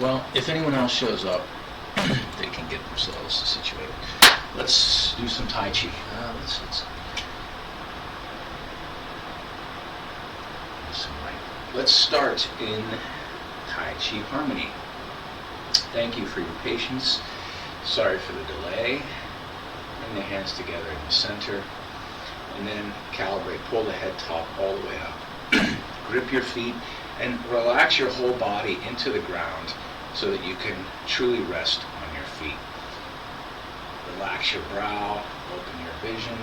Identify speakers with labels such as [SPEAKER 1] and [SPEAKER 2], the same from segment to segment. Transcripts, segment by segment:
[SPEAKER 1] Well, if anyone else shows up, they can get themselves situated. Let's do some Tai Chi. Let's start in Tai Chi Harmony. Thank you for your patience. Sorry for the delay. Bring the hands together in the center. And then calibrate. Pull the head top all the way up. Grip your feet and relax your whole body into the ground so that you can truly rest on your feet. Relax your brow, open your vision,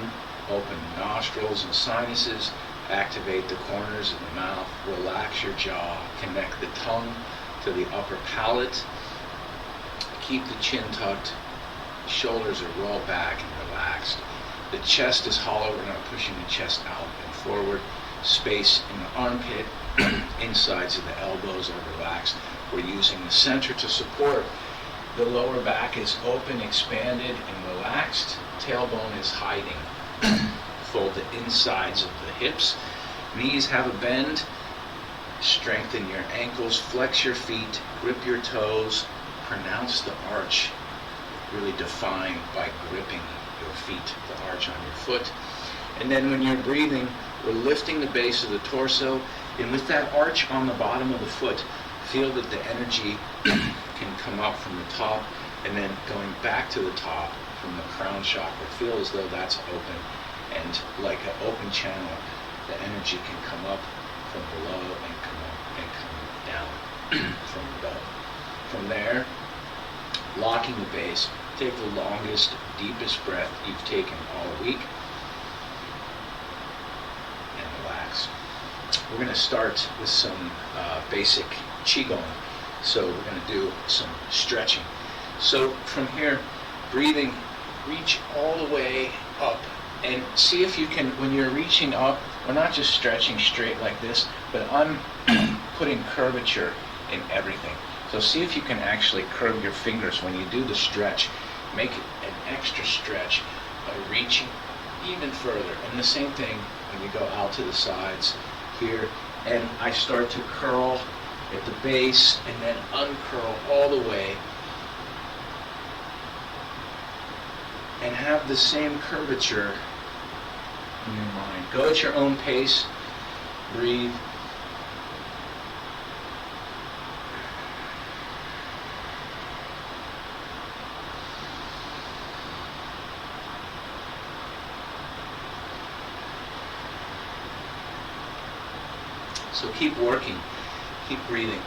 [SPEAKER 1] open nostrils and sinuses, activate the corners of the mouth, relax your jaw, connect the tongue to the upper palate, keep the chin tucked, shoulders are rolled back and relaxed. The chest is hollow, we're not pushing the chest out and forward. Space in the armpit, insides of the elbows are relaxed. We're using the center to support. The lower back is open, expanded, and relaxed. Tailbone is hiding. Fold the insides of the hips. Knees have a bend. Strengthen your ankles, flex your feet, grip your toes, pronounce the arch. Really defined by gripping your feet, the arch on your foot. And then when you're breathing, we're lifting the base of the torso, and with that arch on the bottom of the foot, feel that the energy can come up from the top and then going back to the top from the crown chakra. Feel as though that's open, and like an open channel, the energy can come up from below and come up and come down from above. From there, locking the base, take the longest, deepest breath you've taken all week. We're going to start with some basic Qigong. So we're going to do some stretching. So from here, breathing, reach all the way up. And see if you can, when you're reaching up, we're not just stretching straight like this, but I'm putting curvature in everything. So see if you can actually curve your fingers when you do the stretch. Make it an extra stretch by reaching even further. And the same thing when you go out to the sides here, and I start to curl at the base and then uncurl all the way and have the same curvature in your mind. Go at your own pace, breathe. So keep working, keep breathing.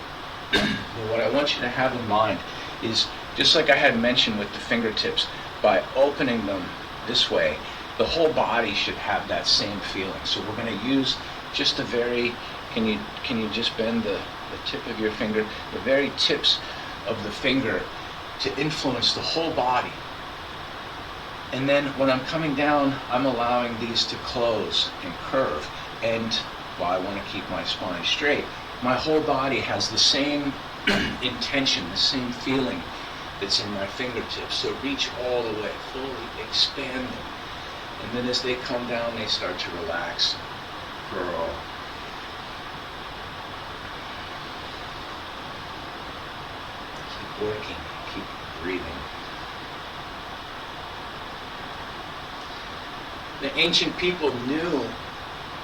[SPEAKER 1] But what I want you to have in mind is, just like I had mentioned with the fingertips, by opening them this way, the whole body should have that same feeling. So we're going to use just a very, can you just bend the tip of your finger, the very tips of the finger to influence the whole body. And then when I'm coming down, I'm allowing these to close and curve. And while I want to keep my spine straight, my whole body has the same intention, the same feeling that's in my fingertips. So reach all the way, fully expand them. And then as they come down, they start to relax, curl. Keep working, keep breathing. The ancient people knew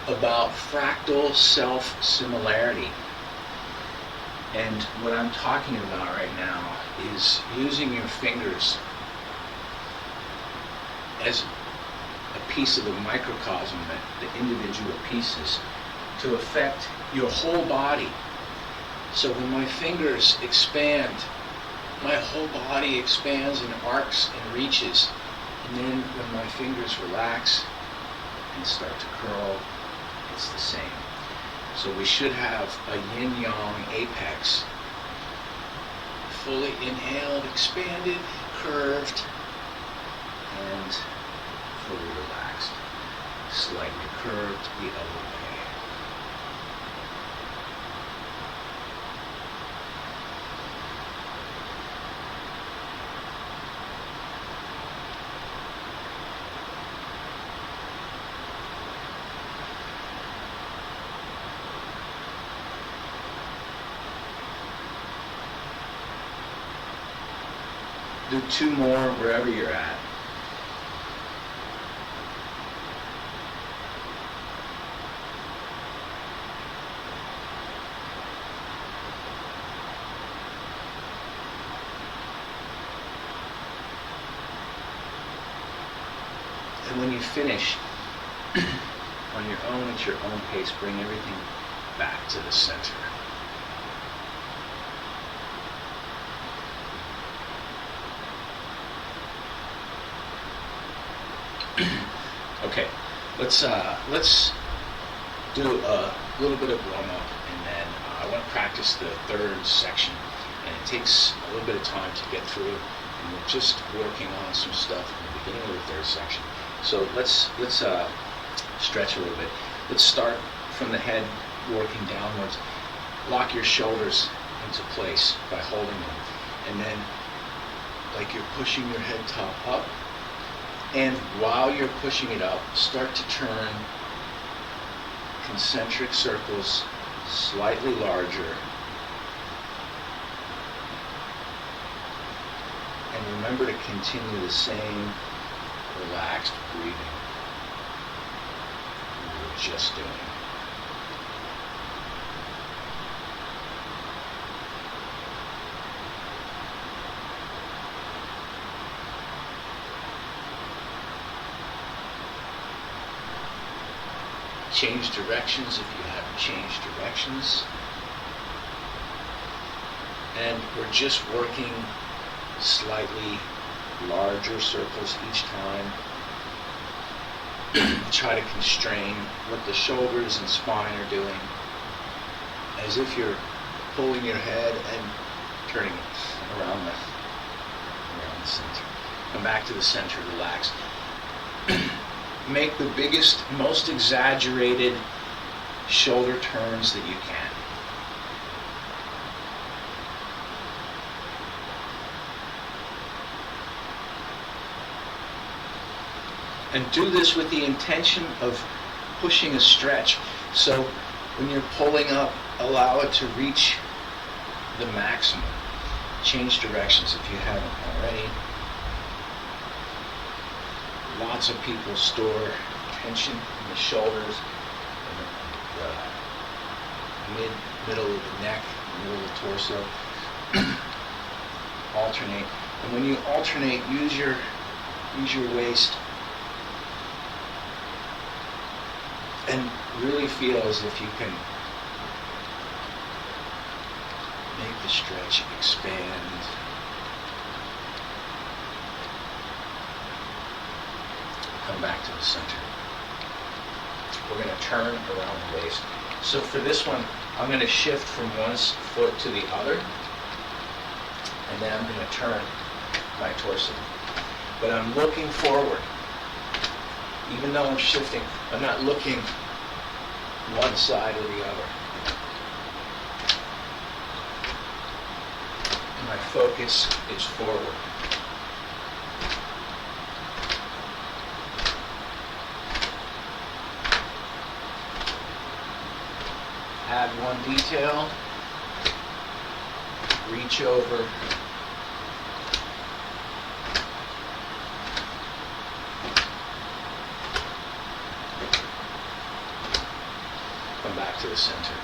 [SPEAKER 1] about fractal self-similarity. And what I'm talking about right now is using your fingers as a piece of the microcosm, the individual pieces, to affect your whole body. So when my fingers expand, my whole body expands and arcs and reaches. And then when my fingers relax and start to curl, it's the same. So we should have a yin-yang apex. Fully inhaled, expanded, curved, and fully relaxed. Slightly curved the other way. Do 2 more wherever you're at. And when you finish, on your own, at your own pace, bring everything back to the center. Okay, let's do a little bit of warm-up, and then I want to practice the 3rd section, and it takes a little bit of time to get through, and we're just working on some stuff in the beginning of the 3rd section. So let's stretch a little bit. Let's start from the head, working downwards. Lock your shoulders into place by holding them, and then like you're pushing your head top up. And while you're pushing it up, start to turn concentric circles slightly larger. And remember to continue the same relaxed breathing we were just doing. Change directions if you haven't changed directions. And we're just working slightly larger circles each time. Try to constrain what the shoulders and spine are doing, as if you're pulling your head and turning it around the center. Come back to the center, relax. Make the biggest, most exaggerated shoulder turns that you can. And do this with the intention of pushing a stretch. So when you're pulling up, allow it to reach the maximum. Change directions if you haven't already. Lots of people store tension in the shoulders, in the middle of the neck, middle of the torso. Alternate. And when you alternate, use your waist and really feel as if you can make the stretch expand. Come back to the center. We're going to turn around the waist. So for this one, I'm going to shift from one foot to the other, and then I'm going to turn my torso. But I'm looking forward. Even though I'm shifting, I'm not looking one side or the other. My focus is forward. Add one detail, reach over, come back to the center.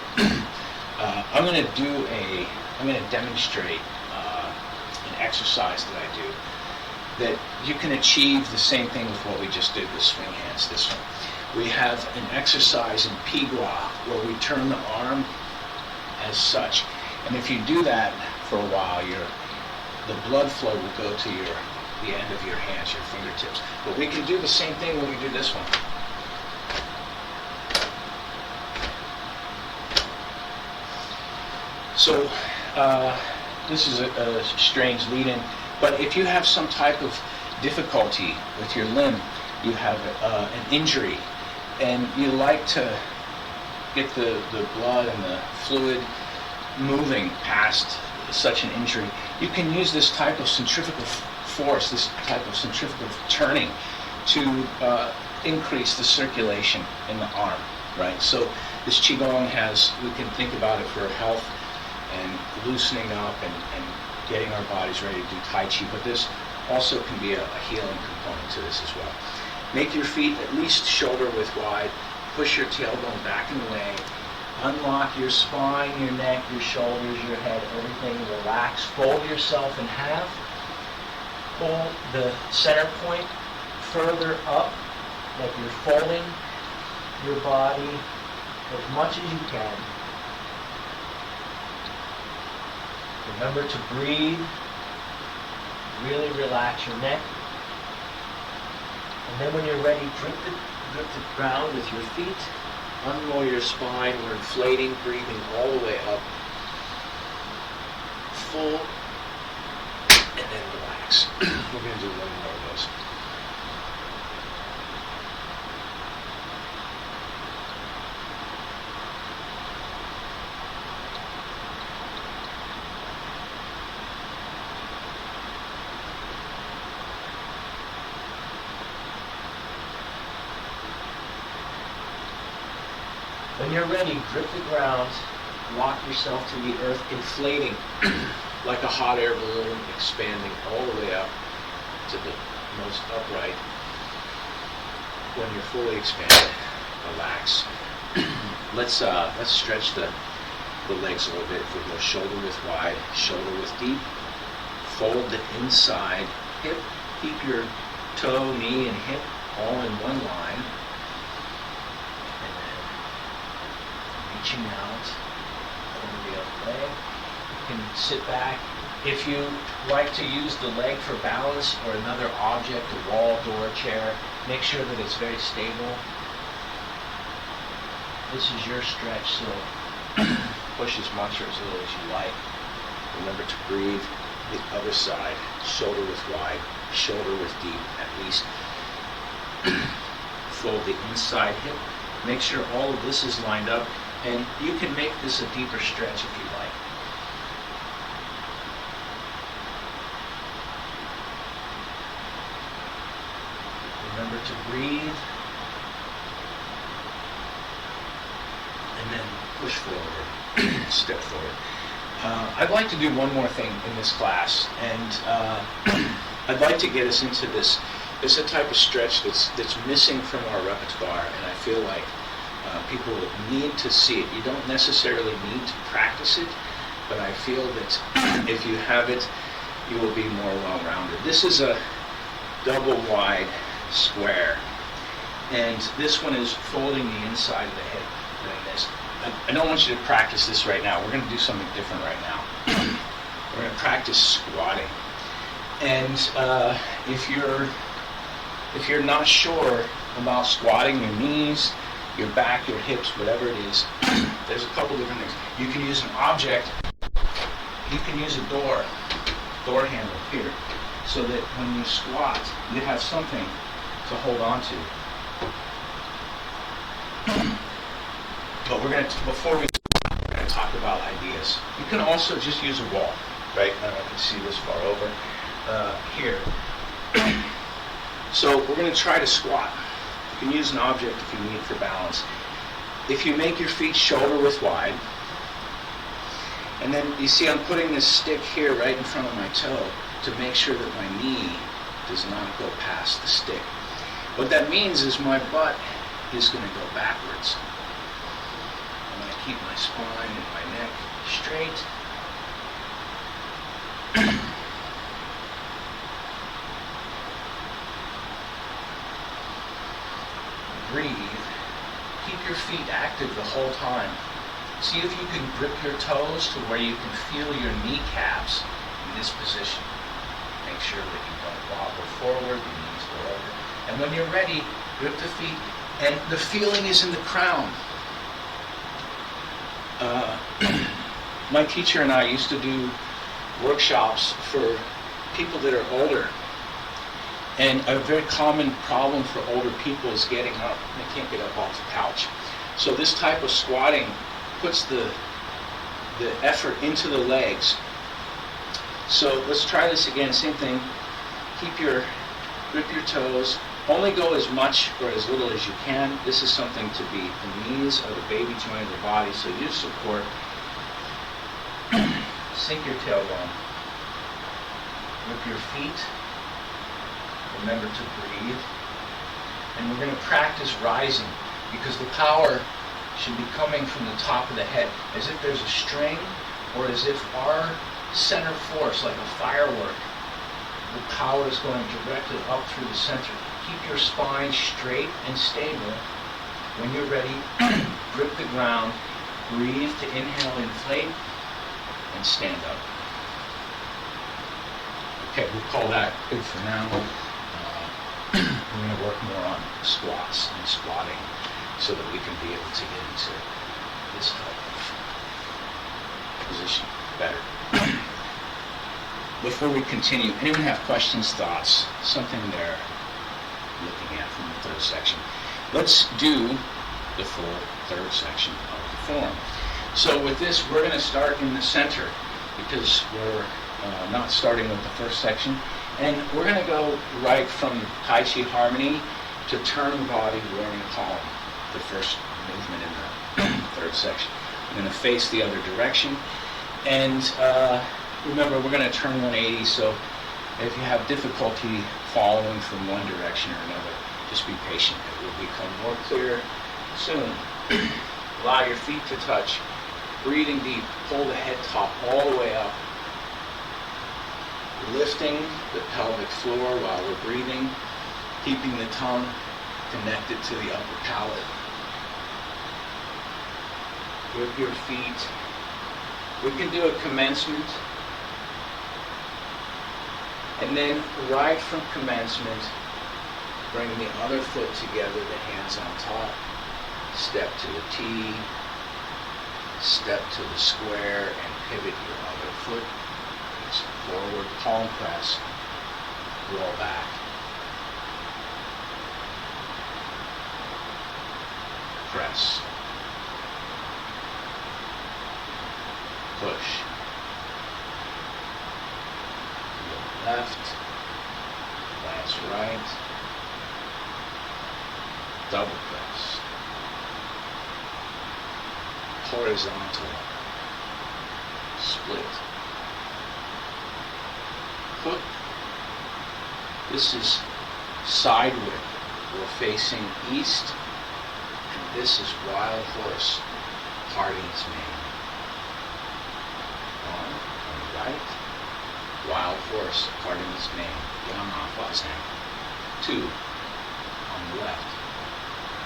[SPEAKER 1] I'm going to demonstrate an exercise that I do that you can achieve the same thing with what we just did with swing hands, this one. We have an exercise in Pigua where we turn the arm as such. And if you do that for a while, the blood flow will go to the end of your hands, your fingertips. But we can do the same thing when we do this one. So this is a strange lead-in, but if you have some type of difficulty with your limb, you have an injury, and you like to get the blood and the fluid moving past such an injury, you can use this type of centrifugal force, this type of centrifugal turning to increase the circulation in the arm, right? So this Qigong we can think about it for health and loosening up and getting our bodies ready to do Tai Chi, but this also can be a healing component to this as well. Make your feet at least shoulder width wide. Push your tailbone back and away. Unlock your spine, your neck, your shoulders, your head, everything. Relax. Fold yourself in half. Pull the center point further up, like you're folding your body as much as you can. Remember to breathe. Really relax your neck. And then when you're ready, grip the ground with your feet. Unroll your spine. We're inflating, breathing all the way up. Full. And then relax. We're going to do one more of those. When you're ready, grip the ground, lock yourself to the earth, inflating like a hot air balloon, expanding all the way up to the most upright. When you're fully expanded, relax. Let's stretch the legs a little bit. If we go shoulder width wide, shoulder width deep, fold the inside hip, keep your toe, knee, and hip all in one line. Reaching out over the other leg. You can sit back. If you like to use the leg for balance or another object, a wall, door, chair, make sure that it's very stable. This is your stretch, so push as much or as little as you like. Remember to breathe. The other side, shoulder width wide, shoulder width deep at least. Fold the inside hip. Make sure all of this is lined up. And you can make this a deeper stretch if you like. Remember to breathe. And then push forward, step forward. I'd like to do one more thing in this class. And I'd like to get us into this. It's a type of stretch that's missing from our repertoire. And I feel like people need to see it. You don't necessarily need to practice it, but I feel that if you have it, you will be more well-rounded. This is a double wide square, and this one is folding the inside of the hip like this. I don't want you to practice this right now. We're going to do something different right now. We're going to practice squatting. And if you're not sure about squatting, your knees, your back, your hips, whatever it is, there's a couple different things. You can use an object. You can use a door handle here, so that when you squat, you have something to hold on to. But before we start, we're going to talk about ideas. You can also just use a wall, right? I don't know if you can see this far over here. So we're going to try to squat. You can use an object if you need for balance. If you make your feet shoulder width wide, and then you see I'm putting this stick here right in front of my toe to make sure that my knee does not go past the stick. What that means is my butt is going to go backwards. I'm going to keep my spine and my neck straight. Breathe. Keep your feet active the whole time. See if you can grip your toes to where you can feel your kneecaps in this position. Make sure that you don't wobble forward, the knees go over. And when you're ready, grip the feet, and the feeling is in the crown. My teacher and I used to do workshops for people that are older. And a very common problem for older people is getting up. They can't get up off the couch. So this type of squatting puts the effort into the legs. So let's try this again. Same thing. Grip your toes. Only go as much or as little as you can. This is something to be the knees or the baby joint of the body. So use support. Sink your tailbone. Grip your feet. Remember to breathe. And we're going to practice rising because the power should be coming from the top of the head, as if there's a string or as if our center force, like a firework, the power is going directly up through the center. Keep your spine straight and stable. When you're ready, grip the ground, breathe to inhale, inflate, and stand up. Okay, we'll call that good for now. We're going to work more on squats and squatting so that we can be able to get into this type of position better. Before we continue, anyone have questions, thoughts, something they're looking at from the third section? Let's do the full third section of the form. So with this, we're going to start in the center because we're not starting with the first section. And we're going to go right from Tai Chi Harmony to turn body warning column, the first movement in the third section. I'm going to face the other direction. And remember, we're going to turn 180, so if you have difficulty following from one direction or another, just be patient. It will become more clear soon. Allow your feet to touch. Breathing deep. Pull the head top all the way up. Lifting the pelvic floor while we're breathing. Keeping the tongue connected to the upper palate. Grip your feet. We can do a commencement. And then right from commencement, bring the other foot together, the hands on top. Step to the T. Step to the square and pivot your other foot. It's forward palm press. Roll back. Press. Push. Look left. Glance right. Double press. Horizontal. Split. Hook. This is side whip. We're facing east. And this is wild horse, Harding's mane. On the right. Wild horse, Harding's mane. Yamafazan. 2 on the left.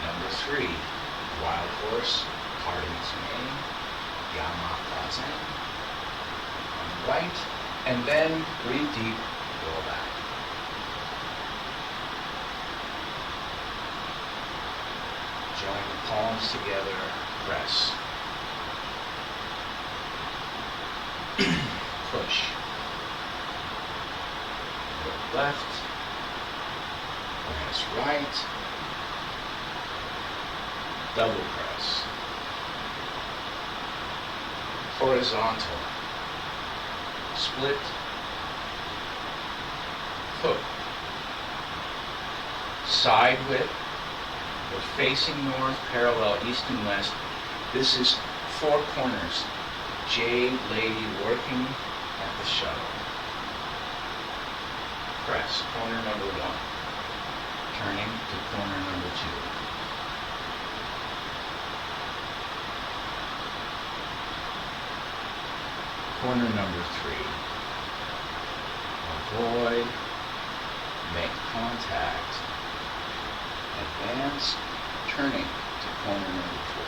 [SPEAKER 1] Number 3. Wild horse, Harding's mane. Yamafazan. On the right. And then breathe deep, roll back. Join the palms together, press. Push. Look left. Glance right. Double press. Horizontal. Split. Hook. Side whip. We're facing north, parallel east and west. This is 4 corners. Jade lady working at the shuttle. Press. Corner number 1. Turning to corner number 2. Corner number 3. Avoid, make contact, advance, turning to corner number 4.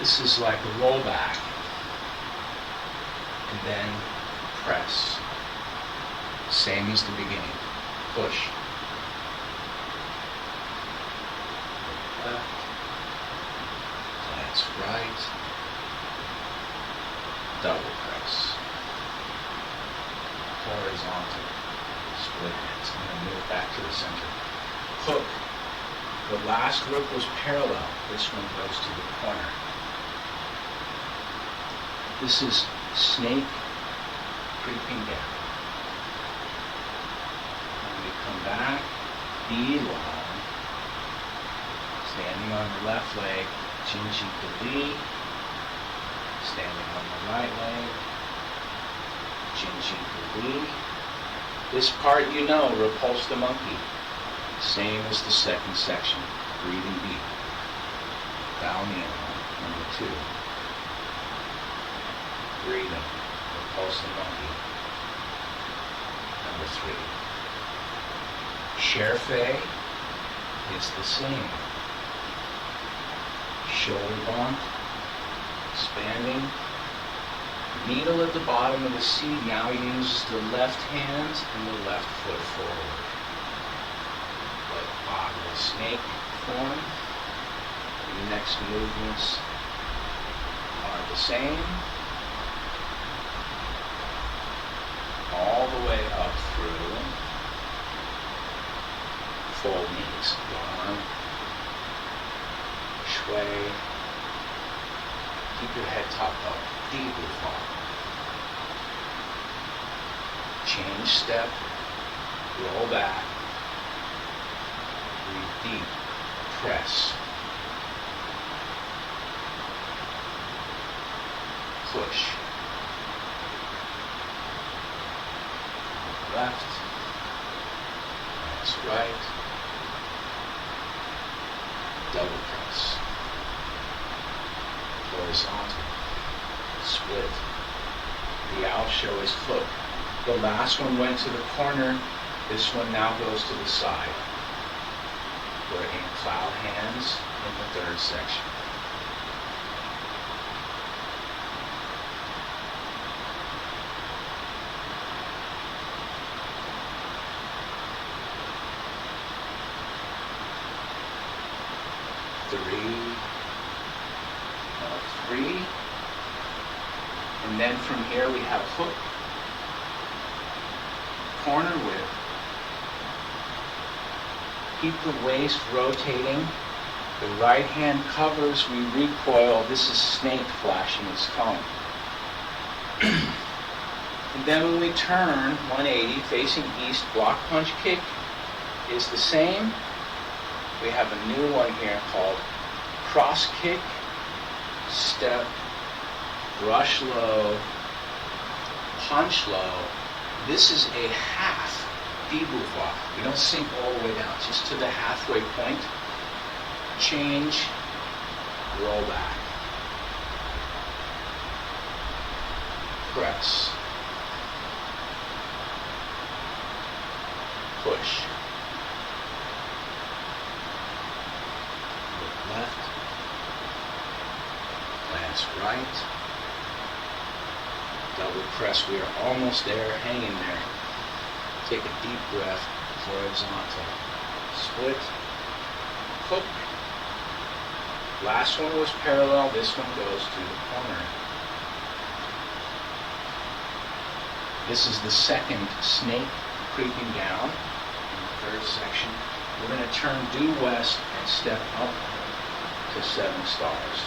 [SPEAKER 1] This is like a rollback, and then press. Same as the beginning. Push. Left. Glance right. Double press. Horizontal. Split hands. I'm going to move back to the center. Hook. The last look was parallel. This one goes to the corner. This is snake creeping down. When we come back, be long. Standing on the left leg, Jinji-Kali, standing on the right leg. Jinji-Kali. This part you know, repulse the monkey. Same as the second section. Breathing deep. Bow knee. Number 2. Breathing. Repulse the monkey. Number 3. Sherfei is the same. Shoulder bump. Expanding. Needle at the bottom of the seat now uses the left hand and the left foot forward. Like Agua snake form. The next movements are the same. All the way up through fold knees. One. Shui. Keep your head topped up. Deeply fall. Change step. Roll back. Breathe deep. Press. Push. Left. That's right. Double press. Horizontal. Split. The outshow is hook. The last one went to the corner. This one now goes to the side. We're in cloud hands in the third section. Three. And then from here we have hook, corner whip. Keep the waist rotating. The right hand covers, we recoil. This is snake flashing its tongue. And then when we turn 180 facing east, block punch kick is the same. We have a new one here called cross kick, step, brush low, punch low. This is a half debouchoir. We don't sink all the way down, just to the halfway point. Change, roll back. Press. Push. Look left. Glance right. Double press. We are almost there, hanging there. Take a deep breath. Horizontal. Split. Hook. Last one was parallel. This one goes to the corner. This is the second snake creeping down in the third section. We're going to turn due west and step up to 7 stars.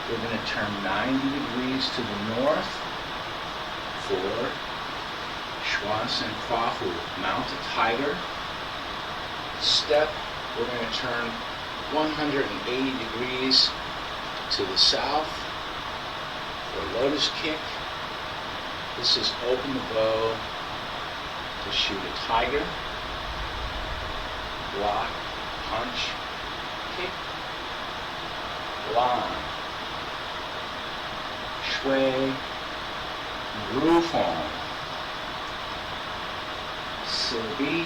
[SPEAKER 1] We're going to turn 90 degrees to the north for Swanson Kwafu, Mount a Tiger. Step, we're going to turn 180 degrees to the south for Lotus Kick. This is open the bow to shoot a tiger. Block, punch, kick, line, shui, Rufon, Silbi.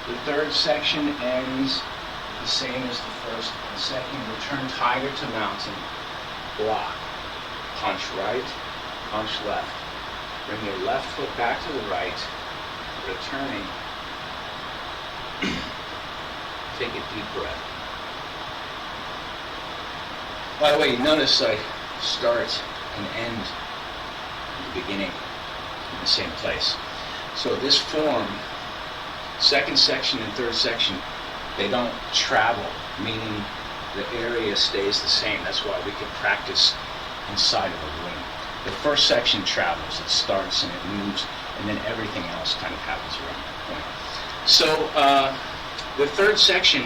[SPEAKER 1] The third section ends the same as the first and second. Return tiger to mountain. Block, punch right, punch left. Bring your left foot back to the right, returning. Take a deep breath. By the way, you notice I start and end at the beginning in the same place. So this form, second section and third section, they don't travel, meaning the area stays the same. That's why we can practice inside of a room. The first section travels, it starts and it moves, and then everything else kind of happens around that point. So the third section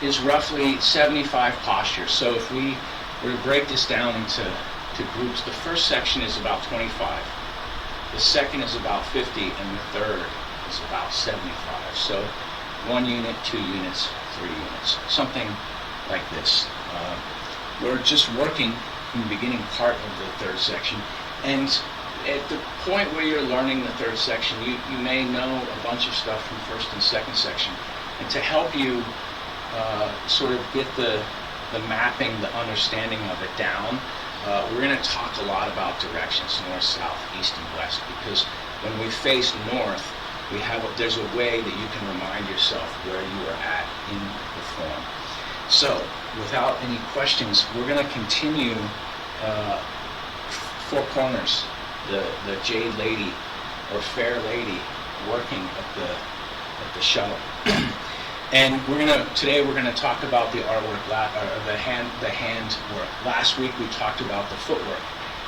[SPEAKER 1] is roughly 75 postures. So if we were to break this down into groups, the first section is about 25, the second is about 50, and the third is about 75. So 1 unit, 2 units, 3 units, something like this. We're just working in the beginning part of the third section, and at the point where you're learning the third section, you may know a bunch of stuff from first and second section, and to help you sort of get the mapping, the understanding of it down, we're going to talk a lot about directions, north, south, east, and west, because when we face north, there's a way that you can remind yourself where you are at in the form. So, without any questions, we're going to continue four corners, the jade lady or fair lady working at the shuttle. And today we're gonna talk about the artwork, the hand work. Last week we talked about the footwork,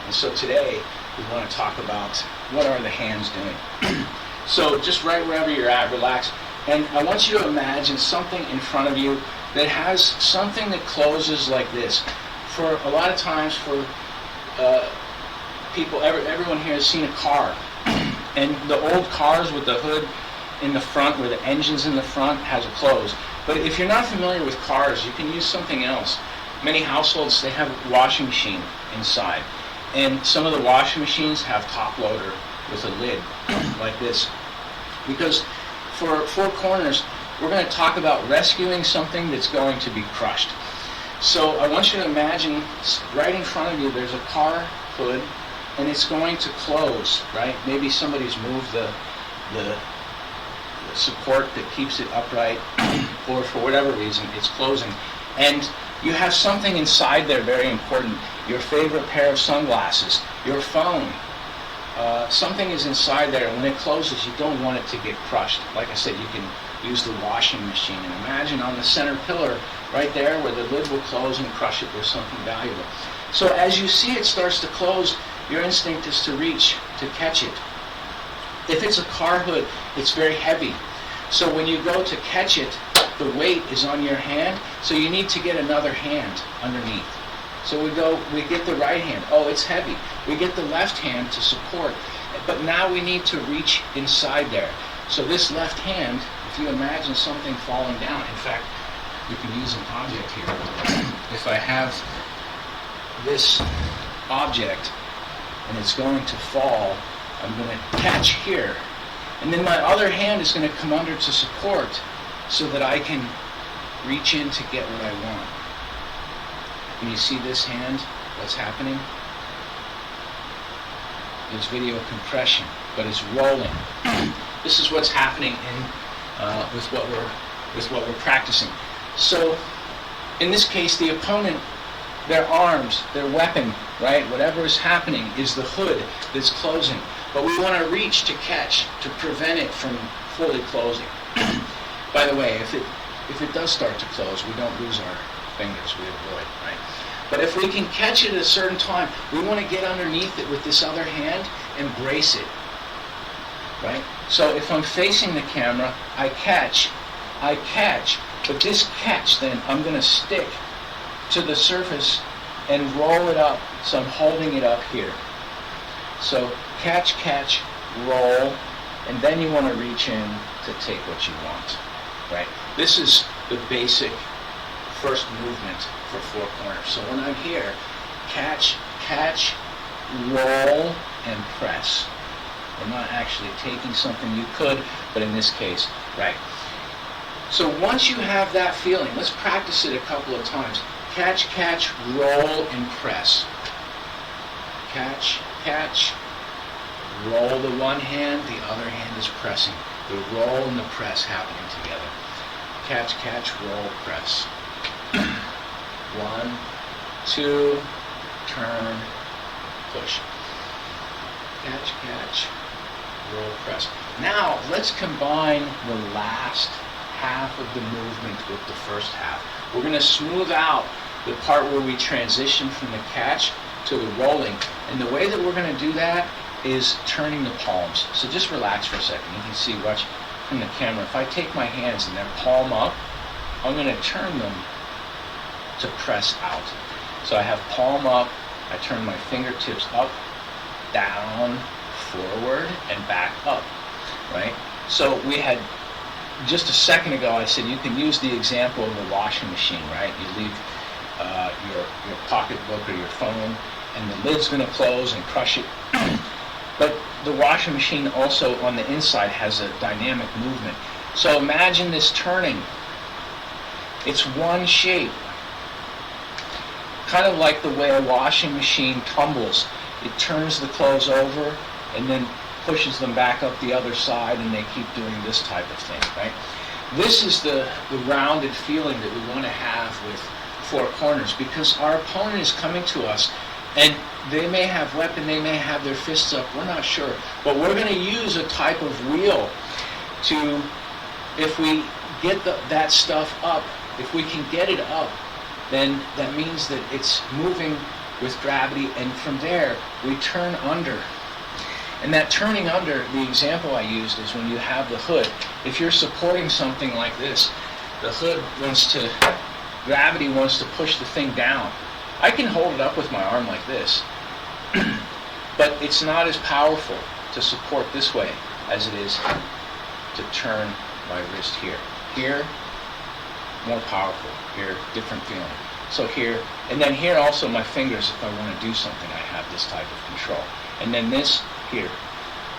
[SPEAKER 1] and so today we want to talk about what are the hands doing. So just right wherever you're at, relax, and I want you to imagine something in front of you that has something that closes like this. For a lot of times, for people, everyone here has seen a car, and the old cars with the hood in the front, where the engine's in the front, has a close. But if you're not familiar with cars, you can use something else. Many households, they have a washing machine inside, and some of the washing machines have top loader with a lid like this. Because for four corners, we're going to talk about rescuing something that's going to be crushed. So I want you to imagine right in front of you there's a car hood, and it's going to close, right? Maybe somebody's moved the support that keeps it upright, or for whatever reason it's closing, and you have something inside there very important. Your favorite pair of sunglasses, your phone, something is inside there, and when it closes you don't want it to get crushed. Like I said, you can use the washing machine, and imagine on the center pillar right there where the lid will close and crush it, there's something valuable. So as you see it starts to close, your instinct is to reach to catch it. If it's a car hood, it's very heavy. So when you go to catch it, the weight is on your hand, so you need to get another hand underneath. So we get the right hand. Oh, it's heavy. We get the left hand to support, but now we need to reach inside there. So this left hand, if you imagine something falling down, in fact, you can use an object here. If I have this object and it's going to fall, I'm going to catch here, and then my other hand is going to come under to support so that I can reach in to get what I want. When you see this hand, what's happening? There's video compression, but it's rolling. This is what's happening with what we're practicing. So in this case, the opponent, their arms, their weapon, right, whatever is happening is the hood that's closing. But we want to reach to catch, to prevent it from fully closing. By the way, if it does start to close, we don't lose our fingers, we avoid, right? But if we can catch it at a certain time, we want to get underneath it with this other hand and brace it, right? So if I'm facing the camera, I catch, but this catch then, I'm going to stick to the surface and roll it up, so I'm holding it up here. So catch, roll, and then you want to reach in to take what you want, right? This is the basic first movement for four corners. So when I'm here, catch, roll, and press. We're not actually taking something. You could, but in this case, right. So once you have that feeling, let's practice it a couple of times. Catch, roll, and press. Catch, roll the one hand, the other hand is pressing. The roll and the press happening together. Catch, roll, press. 1, 2, turn, push. Catch, roll, press. Now, let's combine the last half of the movement with the first half. We're going to smooth out the part where we transition from the catch to the rolling. And the way that we're going to do that is turning the palms. So just relax for a second. You can see, watch from the camera. If I take my hands and they're palm up, I'm going to turn them to press out. So I have palm up, I turn my fingertips up, down, forward, and back up, right? So we had, just a second ago, I said you can use the example of the washing machine, right? You leave your pocketbook or your phone, and the lid's going to close and crush it. But the washing machine also on the inside has a dynamic movement. So imagine this turning. It's one shape. Kind of like the way a washing machine tumbles. It turns the clothes over and then pushes them back up the other side, and they keep doing this type of thing, right? This is the rounded feeling that we want to have with four corners, because our opponent is coming to us, and they may have weapon, they may have their fists up, we're not sure. But we're going to use a type of wheel to, if we get that stuff up, if we can get it up, then that means that it's moving with gravity, and from there we turn under. And that turning under, the example I used is when you have the hood. If you're supporting something like this, the hood gravity wants to push the thing down. I can hold it up with my arm like this, but it's not as powerful to support this way as it is to turn my wrist here. Here, more powerful. Here, different feeling. So here, and then here also my fingers, if I want to do something, I have this type of control. And then this here.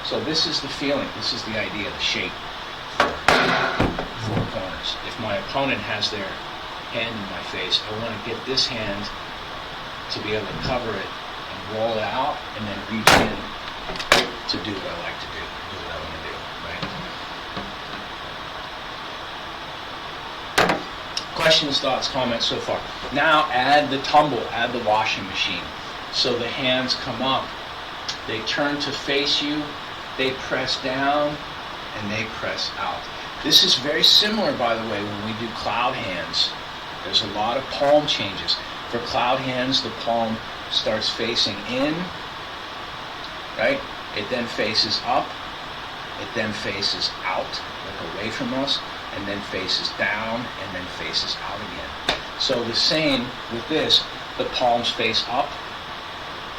[SPEAKER 1] So this is the feeling, this is the idea, the shape for four corners. If my opponent has their hand in my face, I want to get this hand to be able to cover it and roll it out, and then reach in to do what I like to do what I want to do, right? Questions, thoughts, comments so far? Now add the tumble, add the washing machine. So the hands come up, they turn to face you, they press down, and they press out. This is very similar, by the way, when we do cloud hands. There's a lot of palm changes. For cloud hands, the palm starts facing in, right? It then faces up, it then faces out, like away from us, and then faces down, and then faces out again. So the same with this, the palms face up,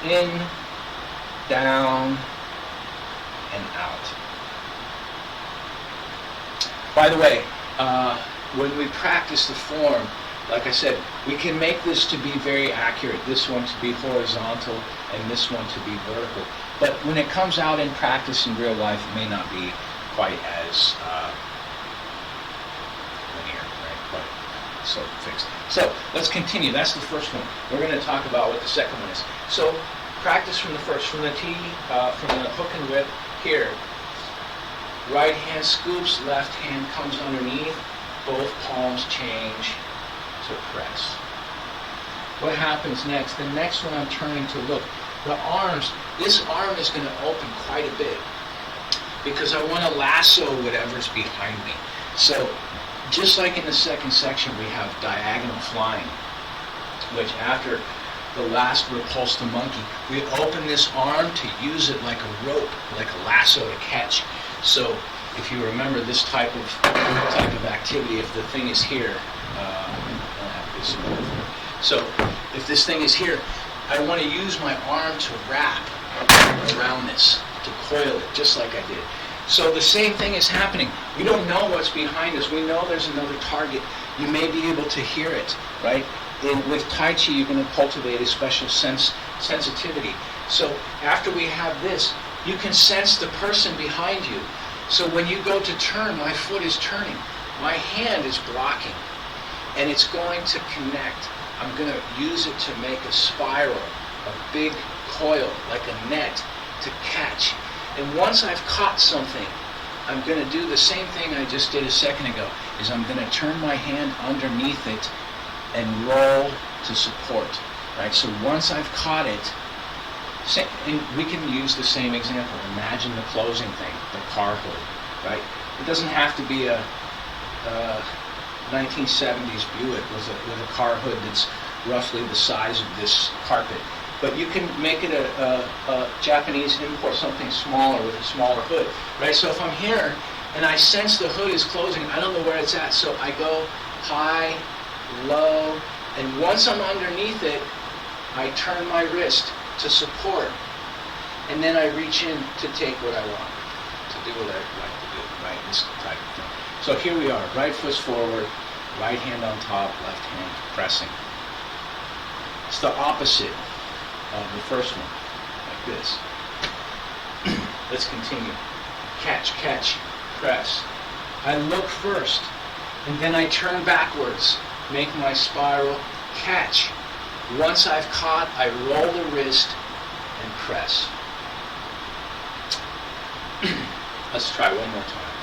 [SPEAKER 1] in, down, and out. By the way, when we practice the form, like I said, we can make this to be very accurate, this one to be horizontal and this one to be vertical. But when it comes out in practice in real life, it may not be quite as linear, right? Quite so fixed. So let's continue. That's the first one. We're going to talk about what the second one is. So practice from the first, from the T, from the hook and whip here. Right hand scoops, left hand comes underneath, both palms change to press. What happens next? The next one I'm turning to look. The arms, this arm is going to open quite a bit because I want to lasso whatever's behind me. So just like in the second section, we have diagonal flying, which after the last repulse the monkey, we open this arm to use it like a rope, like a lasso to catch. So if you remember this type of activity, if the thing is here, so if this thing is here, I want to use my arm to wrap around this, to coil it, just like I did. So the same thing is happening. We don't know what's behind us. We know there's another target. You may be able to hear it, right? With Tai Chi, you're going to cultivate a special sensitivity. So after we have this, you can sense the person behind you. So when you go to turn, my foot is turning. My hand is blocking. And it's going to connect. I'm going to use it to make a spiral, a big coil, like a net, to catch. And once I've caught something, I'm going to do the same thing I just did a second ago, is I'm going to turn my hand underneath it and roll to support, right? So once I've caught it, and we can use the same example. Imagine the closing thing, the car hood, right? It doesn't have to be a 1970s Buick with a car hood that's roughly the size of this carpet. But you can make it a Japanese import, something smaller with a smaller hood, right? So if I'm here and I sense the hood is closing, I don't know where it's at, so I go high, low, and once I'm underneath it, I turn my wrist to support, and then I reach in to take what I want, to do what I like to do, right? This type of thing. So here we are, right foot forward, right hand on top, left hand pressing. It's the opposite of the first one, like this. Let's continue. Catch, catch, press. I look first, and then I turn backwards, make my spiral, catch. Once I've caught, I roll the wrist and press. Let's try one more time.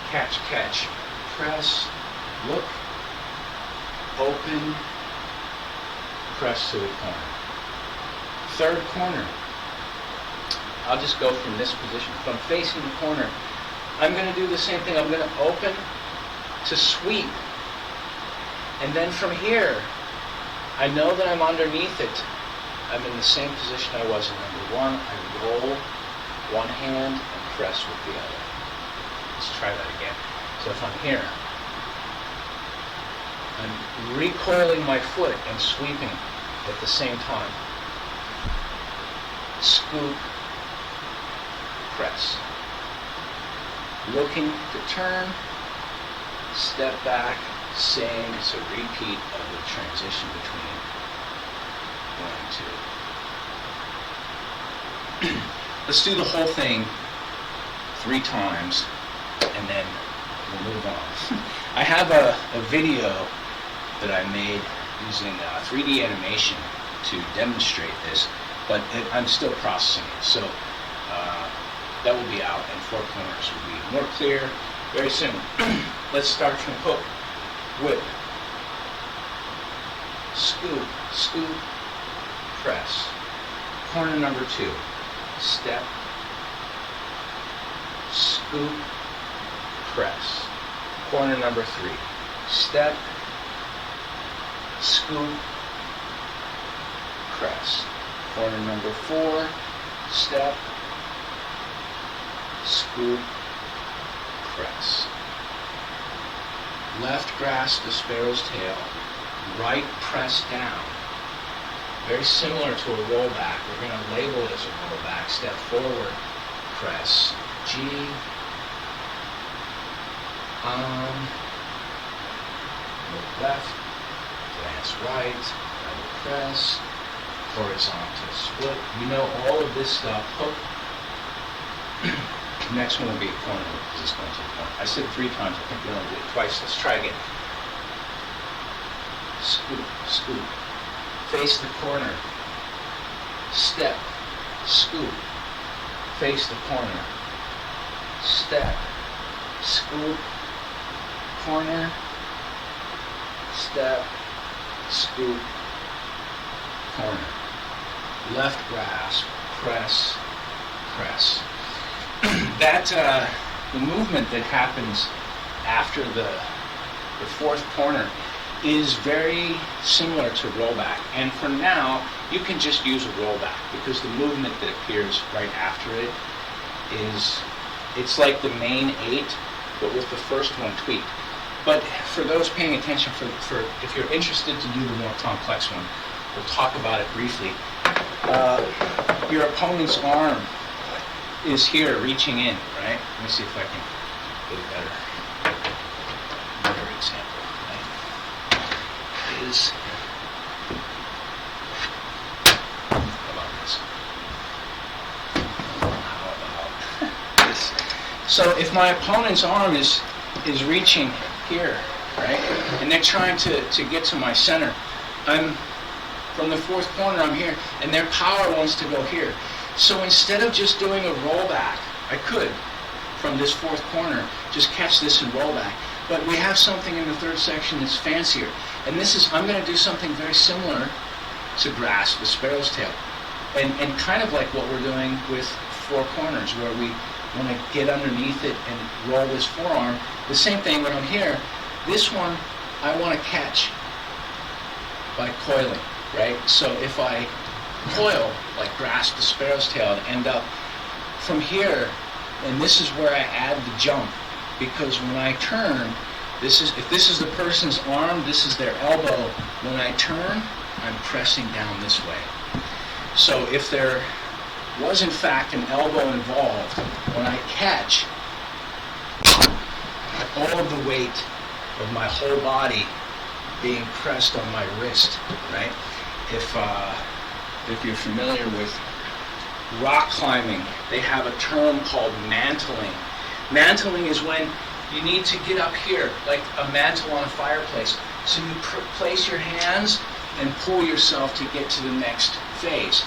[SPEAKER 1] Catch, catch, press, look, open, press to the corner. Third corner. I'll just go from this position. From facing the corner, I'm going to do the same thing. I'm going to open to sweep. And then from here, I know that I'm underneath it. I'm in the same position I was in number one. I roll one hand and press with the other. Let's try that again. So if I'm here, I'm recoiling my foot and sweeping at the same time. Scoop, press. Looking to turn, step back, same. It's a repeat of the transition between 1 and 2. Let's do the whole thing 3 times, and then we'll move on. I have a video that I made using 3D animation to demonstrate this, but I'm still processing it. So that will be out, and 4 corners will be more clear very soon. Let's start from hook, whip, scoop, scoop, press. Corner number 2, step, scoop, press. Corner number 3, step, scoop, press. Corner number 4, step, scoop, press. Left grasp the sparrow's tail, right press down. Very similar to a rollback. We're going to label it as a rollback. Step forward, press G, on, look left, glance right, double press, horizontal split. You know all of this stuff. Hook. Next one will be a corner because it's going to the corner. I said 3 times. I think we only did it twice. Let's try again. Scoop, scoop. Face the corner. Step, scoop. Face the corner. Step, scoop. Corner. Step, scoop. Corner. Left grasp, press, press. The movement that happens after the 4th corner is very similar to rollback. And for now, you can just use a rollback because the movement that appears right after it it's like the main 8, but with the first one tweaked. But for those paying attention, for if you're interested to do the more complex one, we'll talk about it briefly. Your opponent's arm is here reaching in, right? Let me see if I can get a better example, right? How about this? So if my opponent's arm is reaching here, right? And they're trying to get to my center, I'm from the 4th corner, I'm here, and their power wants to go here. So instead of just doing a rollback, I could, from this 4th corner, just catch this and roll back. But we have something in the 3rd section that's fancier. And this is, I'm going to do something very similar to grasp the sparrow's tail. And kind of like what we're doing with 4 corners, where we want to get underneath it and roll this forearm. The same thing when I'm here. This one, I want to catch by coiling, right? So if I coil, like grasp the sparrow's tail, and end up from here, and this is where I add the jump, because when I turn, If this is the person's arm, this is their elbow. When I turn, I'm pressing down this way. So if there was in fact an elbow involved, when I catch, all of the weight of my whole body being pressed on my wrist, right? If you're familiar with rock climbing, they have a term called mantling. Mantling is when you need to get up here, like a mantle on a fireplace. So you place your hands and pull yourself to get to the next phase.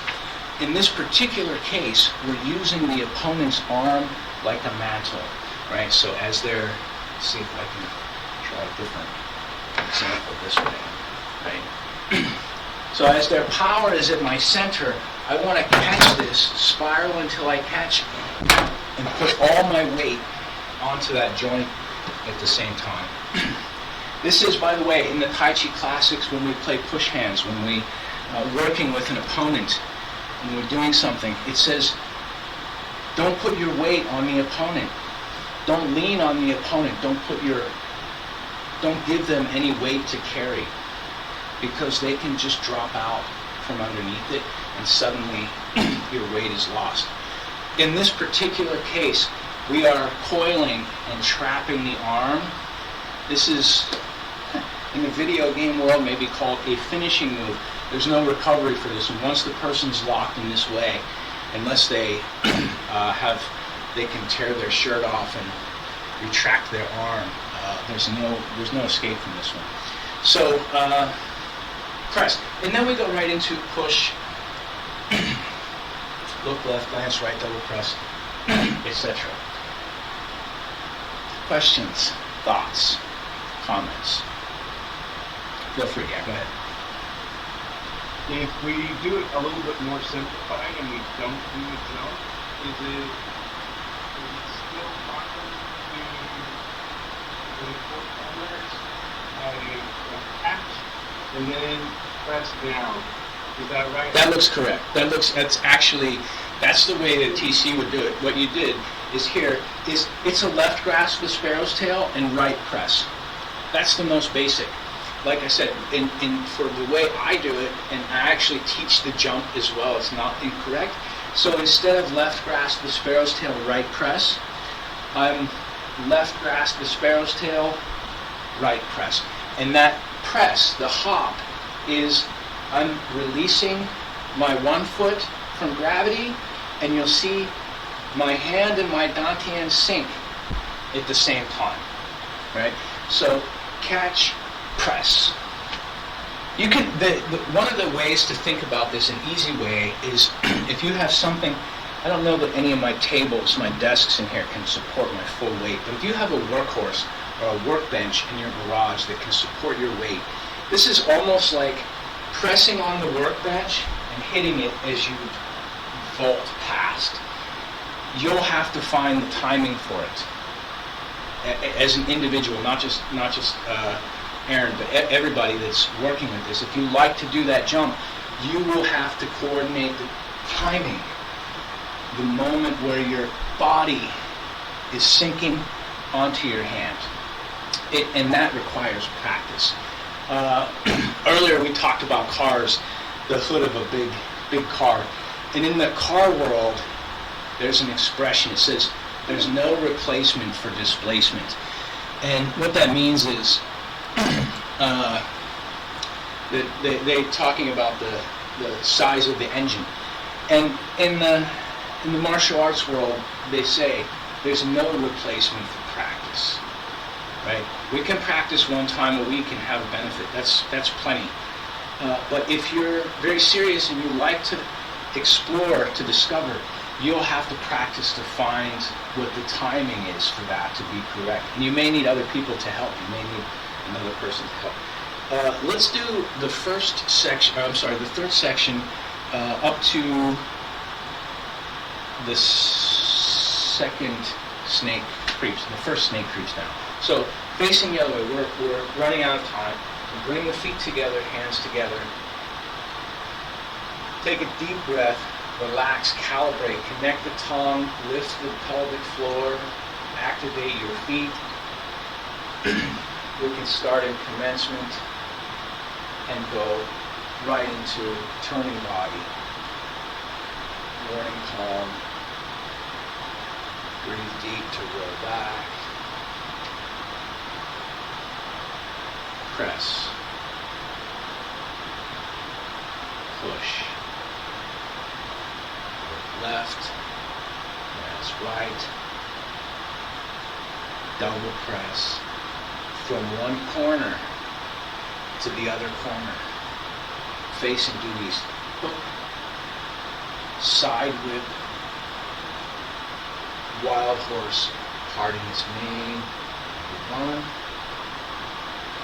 [SPEAKER 1] In this particular case, we're using the opponent's arm like a mantle, right? So as they're, let's see if I can try a different example this way, right? So as their power is at my center, I want to catch this, spiral until I catch, and put all my weight onto that joint at the same time. This is, by the way, in the Tai Chi classics when we play push hands, when we working with an opponent, when we're doing something, it says, don't put your weight on the opponent. Don't lean on the opponent. Don't give them any weight to carry, because they can just drop out from underneath it and suddenly your weight is lost. In this particular case, we are coiling and trapping the arm. This is, in the video game world, maybe called a finishing move. There's no recovery for this. And once the person's locked in this way, unless they they can tear their shirt off and retract their arm, there's no escape from this one. So press, and then we go right into push, look left, glance right, double press, etc. Questions, thoughts, comments? Feel free. Yeah, go ahead.
[SPEAKER 2] If we do it a little bit more simplified and we don't do the jump, is it still possible to report corners and catch and then press down? Is that right?
[SPEAKER 1] That looks correct. That's the way that TC would do it. What you did is it's a left grasp with sparrow's tail and right press. That's the most basic. Like I said, for the way I do it, and I actually teach the jump as well, it's not incorrect. So instead of left grasp the sparrow's tail, right press, I'm left grasp the sparrow's tail, right press. And that press, the hop, is I'm releasing my one foot from gravity, and you'll see my hand and my dantian sync at the same time, right? So catch, press. You can, one of the ways to think about this, an easy way, is if you have something, I don't know that any of my tables, my desks in here can support my full weight, but if you have a workhorse or a workbench in your garage that can support your weight, this is almost like pressing on the workbench and hitting it as you vault past. You'll have to find the timing for it as an individual, not just Aaron, but everybody that's working with this. If you like to do that jump, you will have to coordinate the timing, the moment where your body is sinking onto your hand. And that requires practice. Earlier we talked about cars, the hood of a big car. And in the car world, there's an expression. It says, there's no replacement for displacement. And what that means is, they're talking about the size of the engine. And in the martial arts world, they say there's no replacement for practice. Right? We can practice one time a week and have a benefit. That's plenty. But if you're very serious and you like to explore, to discover, you'll have to practice to find what the timing is for that to be correct. And you may need other people to help. You may need another person to help. Let's do the first section. The third section up to the second snake creeps. The first snake creeps down. So facing the other way. We're running out of time. We bring the feet together, hands together. Take a deep breath. Relax, calibrate, connect the tongue, lift the pelvic floor, activate your feet. we can start in commencement and go right into turning body. Morning calm. Breathe deep to roll back. Press. Push. Left. That's right. Double press from one corner to the other corner. Facing, do these hook, side whip, wild horse, parting its mane. Number 1.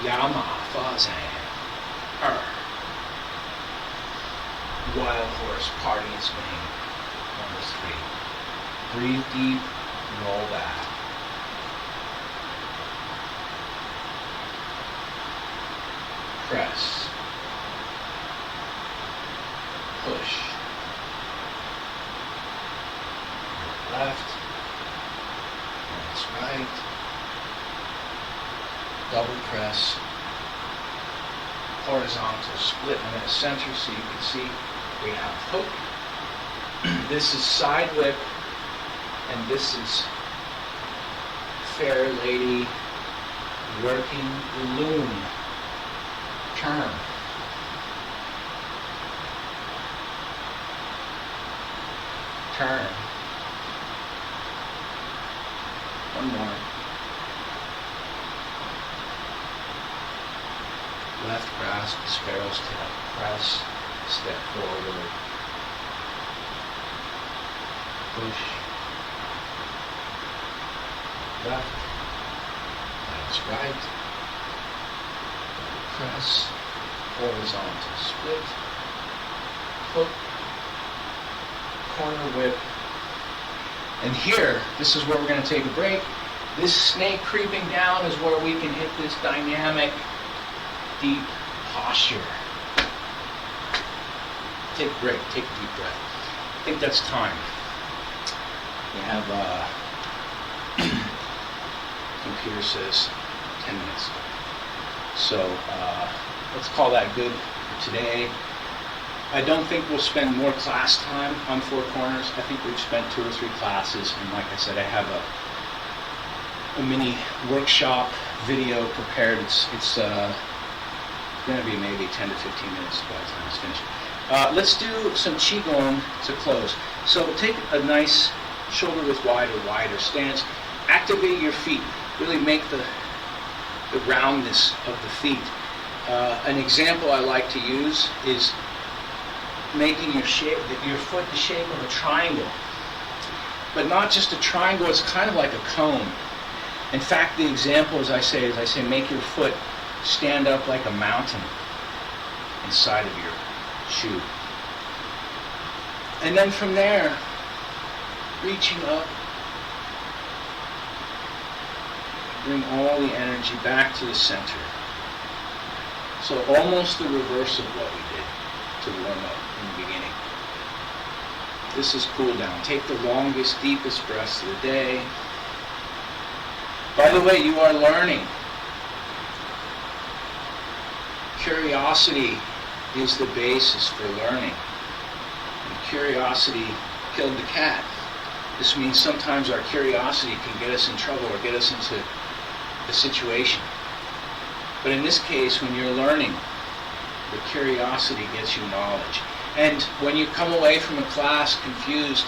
[SPEAKER 1] Yama Fazan. Wild horse, parting its mane. Number 3. Breathe deep, roll back. Press. Push. Left. That's right. Double press. Horizontal split. I'm going to center so you can see we have hook. This is side whip. And this is fair lady working the loom. Turn. Turn. One more. Left grasp, sparrow's tail. Press, step forward. Push. Left. That's right. Press. Horizontal split. Hook. Corner whip. And here, this is where we're going to take a break. This snake creeping down is where we can hit this dynamic, deep posture. Take a break, take a deep breath. I think that's time. We have, computer says 10 minutes. So, let's call that good for today. I don't think we'll spend more class time on Four Corners. I think we've spent 2 or 3 classes, and like I said, I have a mini workshop video prepared. It's going to be maybe 10 to 15 minutes by the time it's finished. Let's do some Qigong to close. So take a nice shoulder width wide or wider stance. Activate your feet. Really make the roundness of the feet. An example I like to use is making your foot the shape of a triangle. But not just a triangle, it's kind of like a cone. In fact, the example, as I say, make your foot stand up like a mountain inside of your shoe. And then from there, reaching up, bring all the energy back to the center. So almost the reverse of what we did to warm up in the beginning. This is cool down. Take the longest, deepest breaths of the day. By the way, you are learning. Curiosity is the basis for learning. And curiosity killed the cat. This means sometimes our curiosity can get us in trouble or get us into a situation. But in this case, when you're learning, the curiosity gets you knowledge. And when you come away from a class confused,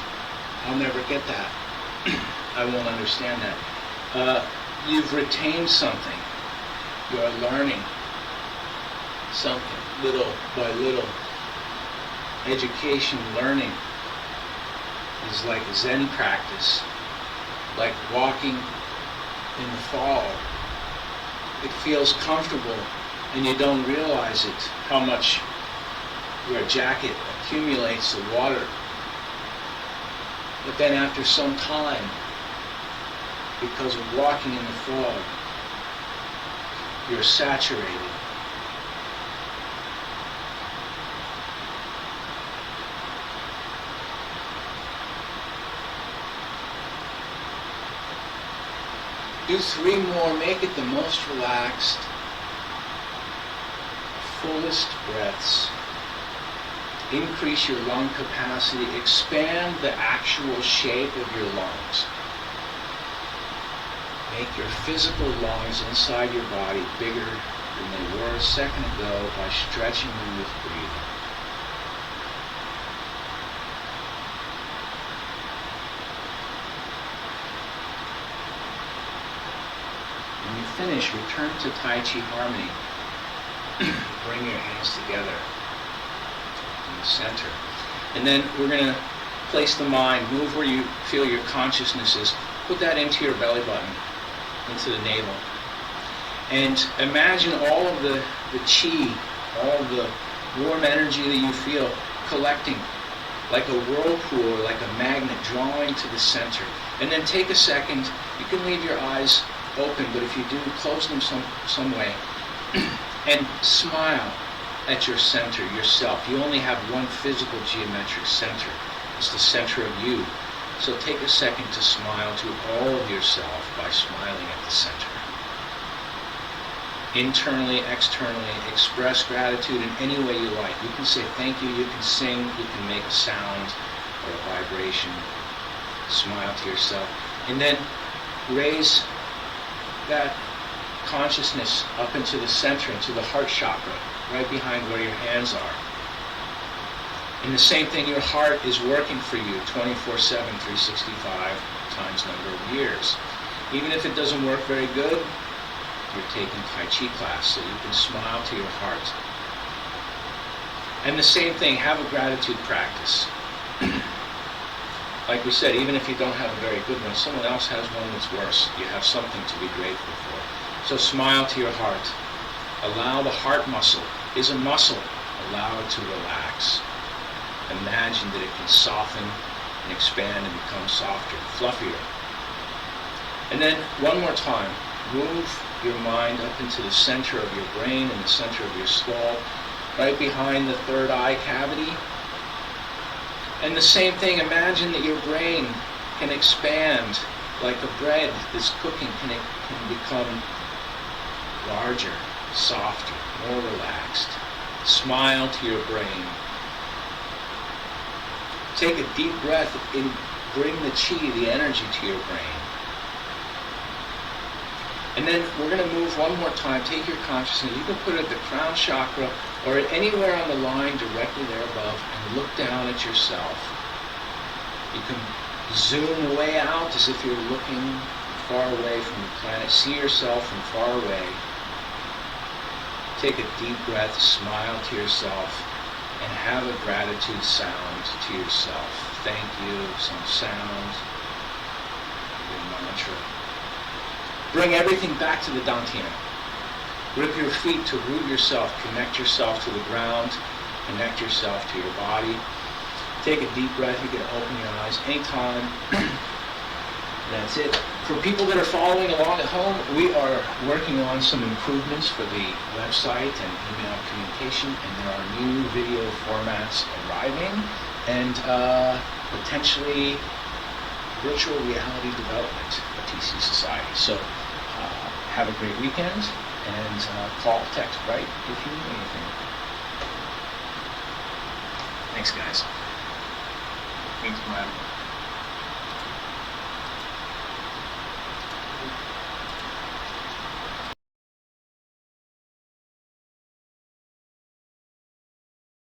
[SPEAKER 1] I'll never get that. I won't understand that. You've retained something. You're learning something, little by little. Education, learning is like a Zen practice, like walking in the fall. It feels comfortable, and you don't realize it, how much your jacket accumulates the water. But then after some time, because of walking in the fog, you're saturated. Do 3 more. Make it the most relaxed, fullest breaths. Increase your lung capacity. Expand the actual shape of your lungs. Make your physical lungs inside your body bigger than they were a second ago by stretching them with breathing. When you finish, return to Tai Chi Harmony. Bring your hands together in the center. And then we're going to place the mind, move where you feel your consciousness is. Put that into your belly button, into the navel. And imagine all of the chi, all of the warm energy that you feel collecting like a whirlpool or like a magnet drawing to the center. And then take a second. You can leave your eyes open, but if you do, close them some way. And smile at your center, yourself. You only have one physical geometric center. It's the center of you. So take a second to smile to all of yourself by smiling at the center. Internally, externally, express gratitude in any way you like. You can say thank you, you can sing, you can make a sound or a vibration. Smile to yourself. And then raise that consciousness up into the center, into the heart chakra, right behind where your hands are. And the same thing, your heart is working for you 24/7, 365 times number of years. Even if it doesn't work very good, you're taking Tai Chi class, so you can smile to your heart. And the same thing, have a gratitude practice. Like we said, even if you don't have a very good one, someone else has one that's worse. You have something to be grateful for. So smile to your heart. Allow the heart muscle, is a muscle, allow it to relax. Imagine that it can soften and expand and become softer, fluffier. And then one more time, move your mind up into the center of your brain and the center of your skull, right behind the third eye cavity. And the same thing, imagine that your brain can expand like a bread that's cooking, can become larger, softer, more relaxed. Smile to your brain. Take a deep breath and bring the chi, the energy to your brain. And then we're going to move one more time. Take your consciousness. You can put it at the crown chakra or anywhere on the line directly there above and look down at yourself. You can zoom way out as if you're looking far away from the planet. See yourself from far away. Take a deep breath, smile to yourself, and have a gratitude sound to yourself. Thank you, some sound, a mantra. Bring everything back to the dantian. Grip your feet to root yourself, connect yourself to the ground, connect yourself to your body. Take a deep breath. You can open your eyes anytime. That's it. For people that are following along at home, we are working on some improvements for the website and email communication, and there are new video formats arriving, and potentially virtual reality development at TC Society. So have a great weekend, and call, text, write if you need anything. Thanks, guys.
[SPEAKER 2] Thanks, Glenn.